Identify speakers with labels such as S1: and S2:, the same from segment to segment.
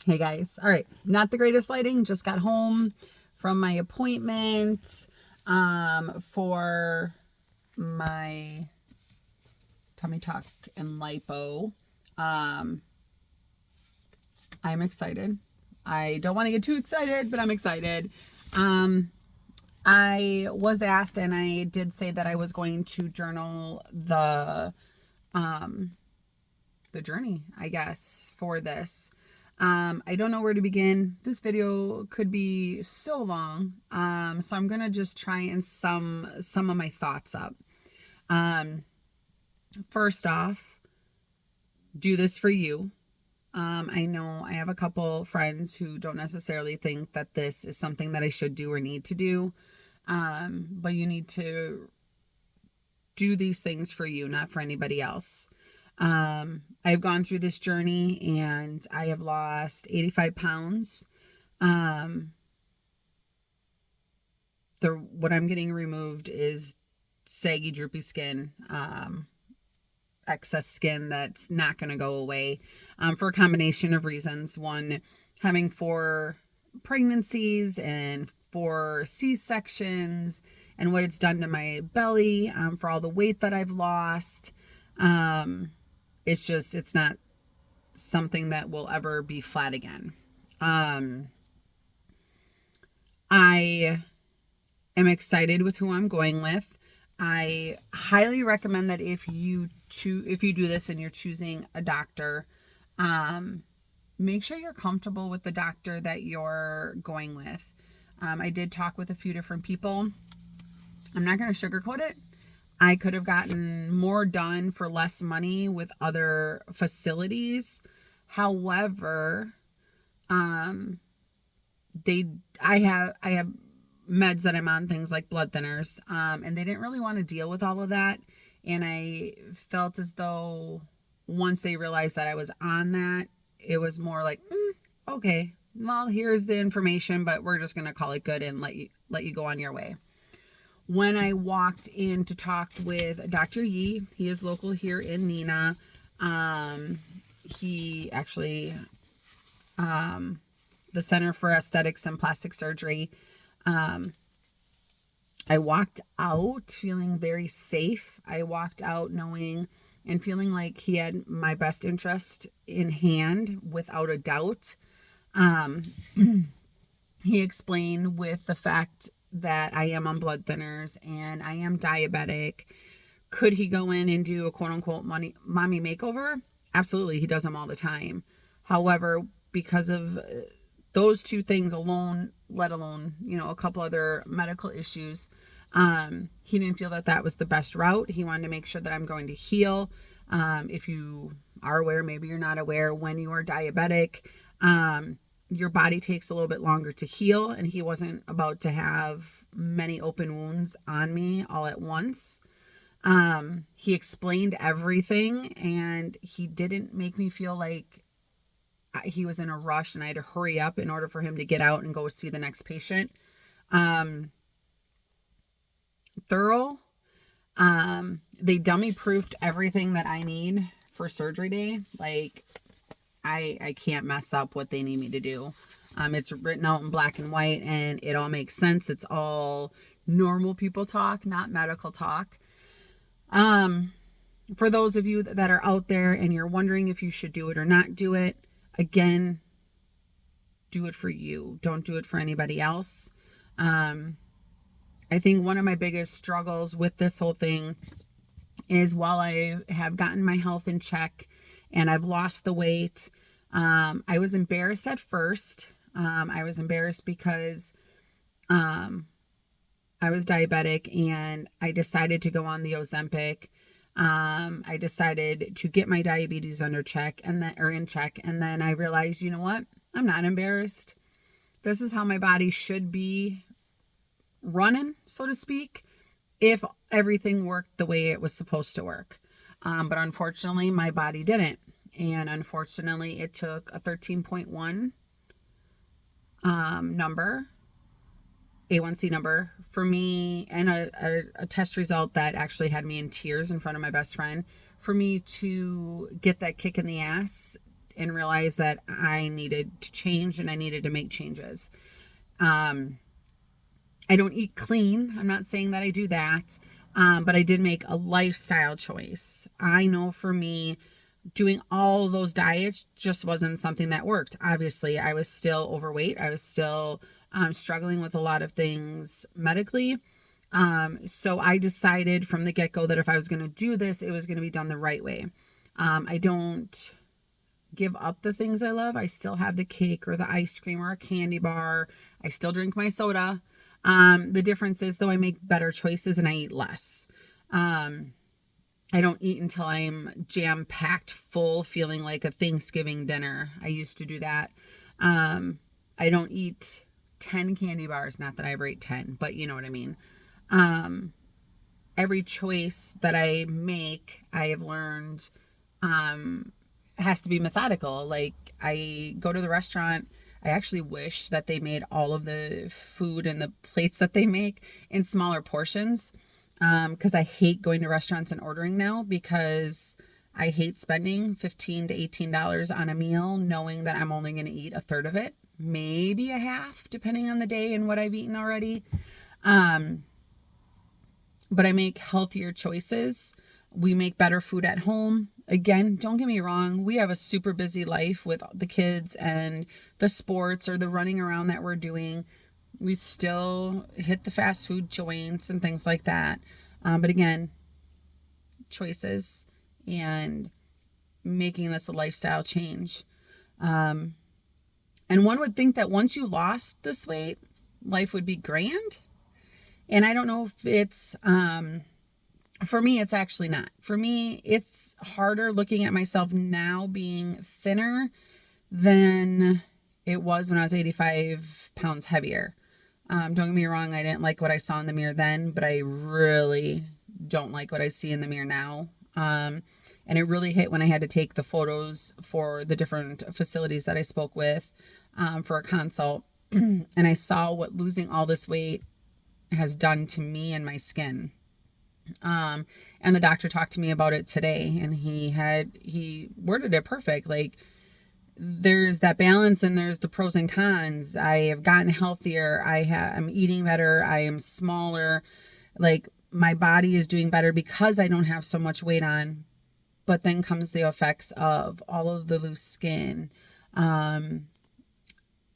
S1: Hey guys. All right. Not the greatest lighting. Just got home from my appointment for my tummy tuck and lipo. Um I'm excited. I don't want to get too excited, but I'm excited. Um I was asked and I did say that I was going to journal um the journey, I guess, for this. I don't know where to begin. This video could be so long. So I'm gonna just try and sum some of my thoughts up. Um, First off, do this for you. I know I have a couple friends who don't necessarily think that this is something that I should do or need to do. But you need to do these things for you, not for anybody else. I've gone through this journey and I have lost 85 pounds. Um, what I'm getting removed is saggy, droopy skin, excess skin that's not going to go away, for a combination of reasons. One, having 4 pregnancies and 4 C-sections and what it's done to my belly, for all the weight that I've lost. It's not something that will ever be flat again. I am excited with who I'm going with. I highly recommend that if you do this and you're choosing a doctor, make sure you're comfortable with the doctor that you're going with. I did talk with a few different people. I'm not going to sugarcoat it. I could have gotten more done for less money with other facilities. However, I have meds that I'm on, things like blood thinners, and they didn't really want to deal with all of that. And I felt as though once they realized that I was on that, it was more like, okay, well, here's the information, but we're just gonna call it good and let you go on your way. When I walked in to talk with Dr. Yee, he is local here in Neenah. He actually, the Center for Aesthetics and Plastic Surgery. I walked out feeling very safe. I walked out knowing and feeling like he had my best interest in hand without a doubt. He explained with the fact that I am on blood thinners and I am diabetic. Could he go in and do a quote unquote mommy makeover? Absolutely. He does them all the time. However, because of those 2 things alone, let alone, a couple other medical issues, he didn't feel that that was the best route. He wanted to make sure that I'm going to heal. If you are aware, maybe you're not aware, when you are diabetic, your body takes a little bit longer to heal, and he wasn't about to have many open wounds on me all at once. He explained everything, and he didn't make me feel like he was in a rush and I had to hurry up in order for him to get out and go see the next patient. Thorough. They dummy proofed everything that I need for surgery day. Like, I can't mess up what they need me to do. It's written out in black and white and it all makes sense. It's all normal people talk, not medical talk. For those of you that are out there and you're wondering if you should do it or not do it, again, do it for you. Don't do it for anybody else. I think one of my biggest struggles with this whole thing is, while I have gotten my health in check and I've lost the weight, I was embarrassed at first. I was embarrassed because I was diabetic and I decided to go on the Ozempic. I decided to get my diabetes in check, and then I realized, you know what? I'm not embarrassed. This is how my body should be running, so to speak, if everything worked the way it was supposed to work. But unfortunately, my body didn't. And unfortunately, it took a 13.1 number, A1C number, for me, and a test result that actually had me in tears in front of my best friend, for me to get that kick in the ass and realized that I needed to change and I needed to make changes. I don't eat clean. I'm not saying that I do that. But I did make a lifestyle choice. I know for me, doing all of those diets just wasn't something that worked. Obviously, I was still overweight. I was still struggling with a lot of things medically. So I decided from the get-go that if I was going to do this, it was going to be done the right way. I don't give up the things I love. I still have the cake or the ice cream or a candy bar. I still drink my soda. The difference is, though, I make better choices and I eat less. I don't eat until I'm jam-packed full, feeling like a Thanksgiving dinner. I used to do that. I don't eat 10 candy bars. Not that I ever ate 10, but you know what I mean. Every choice that I make, I have learned, has to be methodical. Like, I go to the restaurant. I actually wish that they made all of the food and the plates that they make in smaller portions. Because I hate going to restaurants and ordering now, because I hate spending $15 to $18 on a meal, knowing that I'm only going to eat a third of it, maybe a half, depending on the day and what I've eaten already. But I make healthier choices. We make better food at home. Again, don't get me wrong. We have a super busy life with the kids and the sports or the running around that we're doing. We still hit the fast food joints and things like that. But again, choices and making this a lifestyle change. And one would think that once you lost this weight, life would be grand. And I don't know if it's, for me, it's actually not. For me, it's harder looking at myself now being thinner than it was when I was 85 pounds heavier. Don't get me wrong, I didn't like what I saw in the mirror then, but I really don't like what I see in the mirror now. And it really hit when I had to take the photos for the different facilities that I spoke with for a consult. And I saw what losing all this weight has done to me and my skin. And the doctor talked to me about it today, and he worded it perfect. Like, there's that balance and there's the pros and cons. I have gotten healthier. I'm eating better. I am smaller. Like, my body is doing better because I don't have so much weight on. But then comes the effects of all of the loose skin.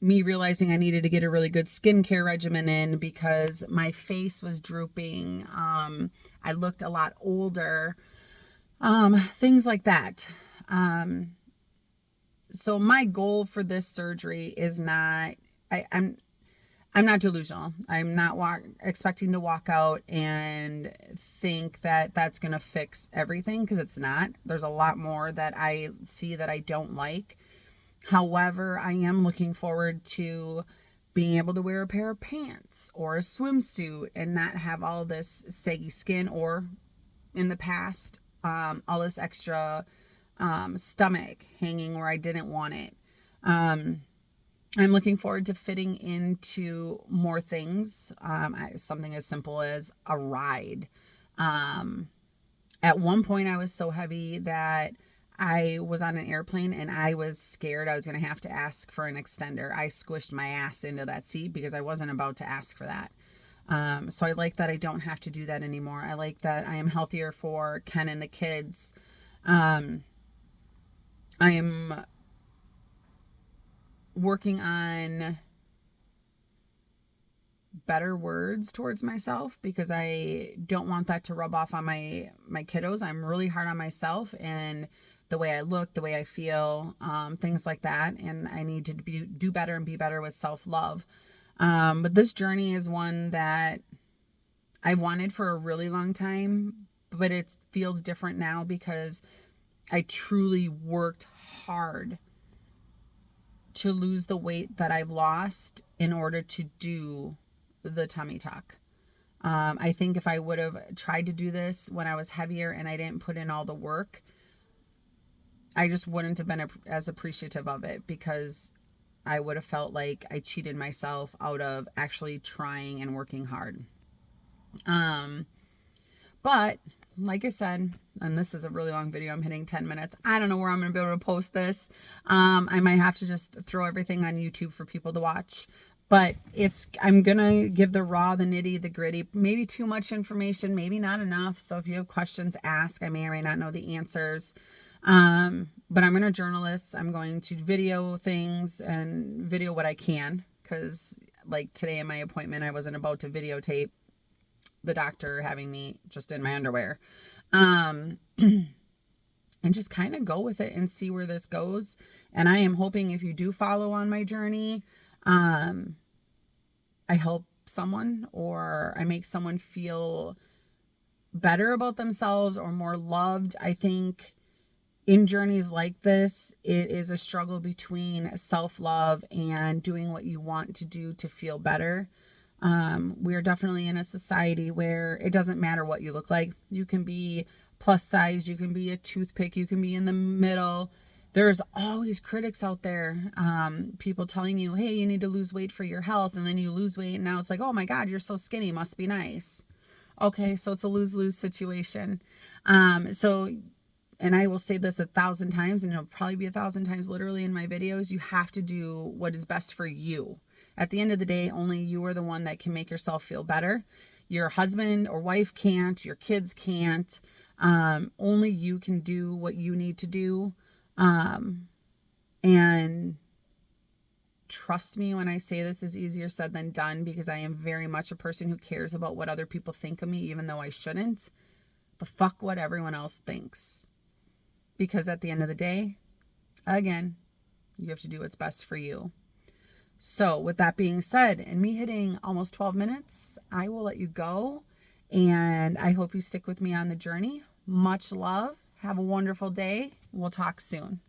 S1: Me realizing I needed to get a really good skincare regimen in because my face was drooping. I looked a lot older. Things like that. So my goal for this surgery is not, I'm not delusional. I'm not expecting to walk out and think that that's going to fix everything, because it's not. There's a lot more that I see that I don't like. However, I am looking forward to being able to wear a pair of pants or a swimsuit and not have all this saggy skin, or in the past, all this extra stomach hanging where I didn't want it. I'm looking forward to fitting into more things. Something as simple as a ride. At one point, I was so heavy that I was on an airplane and I was scared I was going to have to ask for an extender. I squished my ass into that seat because I wasn't about to ask for that. So I like that I don't have to do that anymore. I like that I am healthier for Ken and the kids. I am working on better words towards myself because I don't want that to rub off on my kiddos. I'm really hard on myself and the way I look, the way I feel, things like that. And I need to do better and be better with self-love. But this journey is one that I've wanted for a really long time, but it feels different now because I truly worked hard to lose the weight that I've lost in order to do the tummy tuck. I think if I would have tried to do this when I was heavier and I didn't put in all the work, I just wouldn't have been as appreciative of it, because I would have felt like I cheated myself out of actually trying and working hard. But like I said, and this is a really long video, I'm hitting 10 minutes. I don't know where I'm going to be able to post this. I might have to just throw everything on YouTube for people to watch. But I'm going to give the raw, the nitty, the gritty, maybe too much information, maybe not enough. So if you have questions, ask. I may or may not know the answers. But I'm going to journal this. I'm going to video things and video what I can. Because like today in my appointment, I wasn't about to videotape the doctor having me just in my underwear. And just kind of go with it and see where this goes. And I am hoping if you do follow on my journey, I help someone or I make someone feel better about themselves or more loved. I think in journeys like this, it is a struggle between self-love and doing what you want to do to feel better. We are definitely in a society where it doesn't matter what you look like. You can be plus size, you can be a toothpick, you can be in the middle. There's always critics out there, people telling you, hey, you need to lose weight for your health. And then you lose weight and now it's like, oh my God, you're so skinny, must be nice. Okay, so it's a lose-lose situation. And I will say this 1,000 times, and it'll probably be 1,000 times literally in my videos, you have to do what is best for you. At the end of the day, only you are the one that can make yourself feel better. Your husband or wife can't, your kids can't. Only you can do what you need to do. And trust me when I say this is easier said than done, because I am very much a person who cares about what other people think of me, even though I shouldn't. But fuck what everyone else thinks. Because at the end of the day, again, you have to do what's best for you. So with that being said, and me hitting almost 12 minutes, I will let you go. And I hope you stick with me on the journey. Much love. Have a wonderful day. We'll talk soon.